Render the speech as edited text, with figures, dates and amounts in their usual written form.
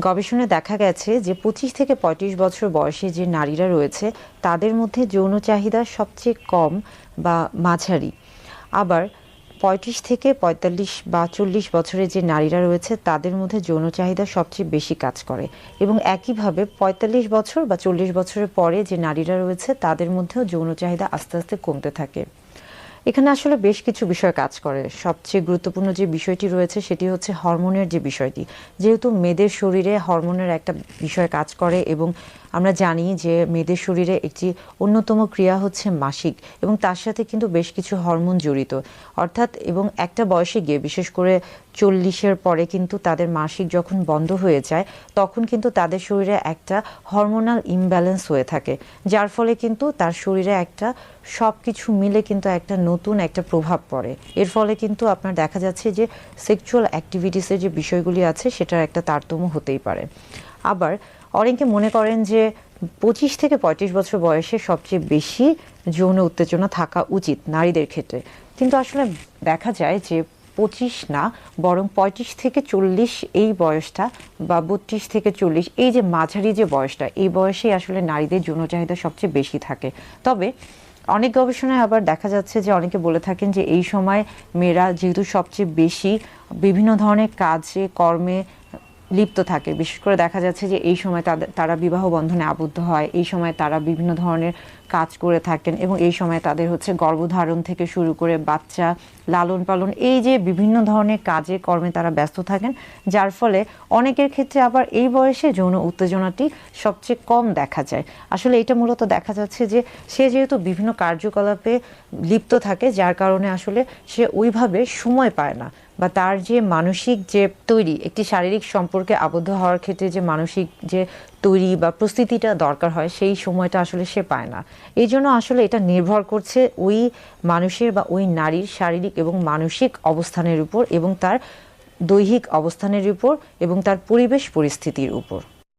গবেষণায় দেখা গেছে যে 25 থেকে 35 বছর বয়সী যে নারীরা রয়েছে তাদের মধ্যে যৌন চাহিদা সবচেয়ে কম বা মাঝারি। আবার 35 থেকে 45 বা 40 বছরের যে নারীরা রয়েছে তাদের মধ্যে যৌন চাহিদা সবচেয়ে বেশি কাজ করে, এবং একইভাবে 45 বছর বা 40 বছরের পরে যে নারীরা রয়েছে তাদের মধ্যেও যৌন চাহিদা আস্তে আস্তে কমতে থাকে। এখানে আসলে বেশ কিছু বিষয় কাজ করে। সবচেয়ে গুরুত্বপূর্ণ যে বিষয়টি রয়েছে সেটি হচ্ছে হরমোনের যে বিষয়টি। যেহেতু মেয়েদের শরীরে হরমোনের একটা বিষয় কাজ করে, এবং আমরা জানি যে মেয়েদের শরীরে একটি অন্যতম ক্রিয়া হচ্ছে মাসিক, এবং তার সাথে কিন্তু বেশ কিছু হরমোন জড়িত। অর্থাৎ এবং একটা বয়সে গিয়ে বিশেষ করে 40-এর পরে কিন্তু তাদের মাসিক যখন বন্ধ হয়ে যায় তখন কিন্তু তাদের শরীরে একটা হরমোনাল ইমব্যালেন্স হয়ে থাকে, যার ফলে কিন্তু তার শরীরে একটা সব কিছু মিলে কিন্তু একটা নতুন একটা প্রভাব পড়ে। এর ফলে কিন্তু আপনার দেখা যাচ্ছে যে সেক্সুয়াল অ্যাক্টিভিটিসের যে বিষয়গুলি আছে সেটার একটা তারতম্য হতেই পারে। আবার অনেকে মনে করেন যে 25 থেকে 35 বছর বয়সে সবচেয়ে বেশি যৌন উত্তেজনা থাকা উচিত নারীদের ক্ষেত্রে, কিন্তু আসলে দেখা যায় যে 25 না, বরং 35 থেকে 40 এই বয়সটা, বা 32 থেকে 40 এই যে মাঝারি যে বয়সটা, এই বয়সেই আসলে নারীদের যৌন চাহিদা সবচেয়ে বেশি থাকে। তবে অনেক গবেষণায় আবার দেখা যাচ্ছে যে অনেকে বলে থাকেন যে এই সময় মেয়েরা যেহেতু সবচেয়ে বেশি বিভিন্ন ধরনের কাজে কর্মে লিপ্ত থাকে, বিশেষ করে দেখা যাচ্ছে যে এই সময় তারা বিবাহ বন্ধনে আবদ্ধ হয়, এই সময় তারা বিভিন্ন ধরনের কাজ করে থাকেন, এবং এই সময় তাদের হচ্ছে গর্ভধারণ থেকে শুরু করে বাচ্চা লালন পালন, এই যে বিভিন্ন ধরনের কাজে কর্মে তারা ব্যস্ত থাকেন, যার ফলে অনেকের ক্ষেত্রে আবার এই বয়সে যৌন উত্তেজনাটি সবচেয়ে কম দেখা যায়। আসলে এটা মূলত দেখা যাচ্ছে যে সে যেহেতু বিভিন্ন কার্যকলাপে লিপ্ত থাকে, যার কারণে আসলে সে ওইভাবে সময় পায় না, বা তার যে মানসিক যে তৈরি, একটি শারীরিক সম্পর্কে আবদ্ধ হওয়ার ক্ষেত্রে যে মানসিক যে তৈরি বা প্রস্তুতিটা দরকার হয় সেই সময়টা আসলে সে পায় না। এই জন্য আসলে এটা নির্ভর করছে ওই মানুষের বা ওই নারীর শারীরিক এবং মানসিক অবস্থানের উপর, এবং তার দৈহিক অবস্থানের উপর, এবং তার পরিবেশ পরিস্থিতির উপর।